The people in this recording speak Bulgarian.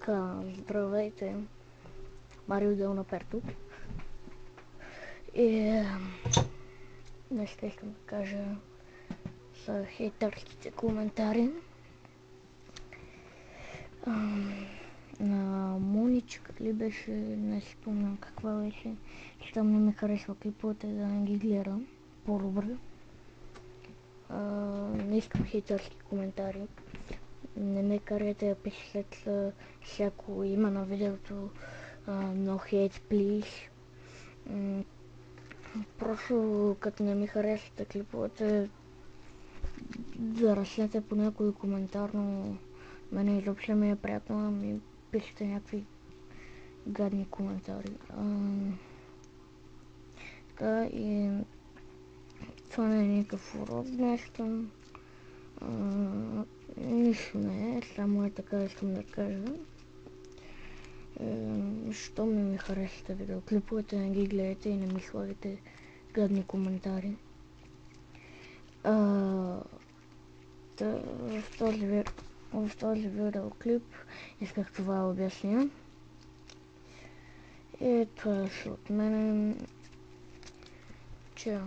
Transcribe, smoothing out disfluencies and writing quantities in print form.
Така, здравейте, Марио Делнапер тук. И днес искам да кажа за хейтърските коментари. На Моничка ли беше, не си спомням каква беше, че там не ми харесва клиповете, да не ги гледам по-добре. Не искам хейтърски коментари. Не ме карайте да пиша след всяко име на видеото no hate please. Просто като не ми харесвате клиповете, да разснете по някой коментар, но мене изобщо ми е приятно да ми пишете някакви гадни коментари. Така и това не е никакъв урок днес. Нищо не е, само е така искам да кажа. Щом не ми харесате видеоклиповете, не ги гледайте и не ми слагате гадни коментари. В този видеоклип исках това да обясня. И това е от мен. Чао.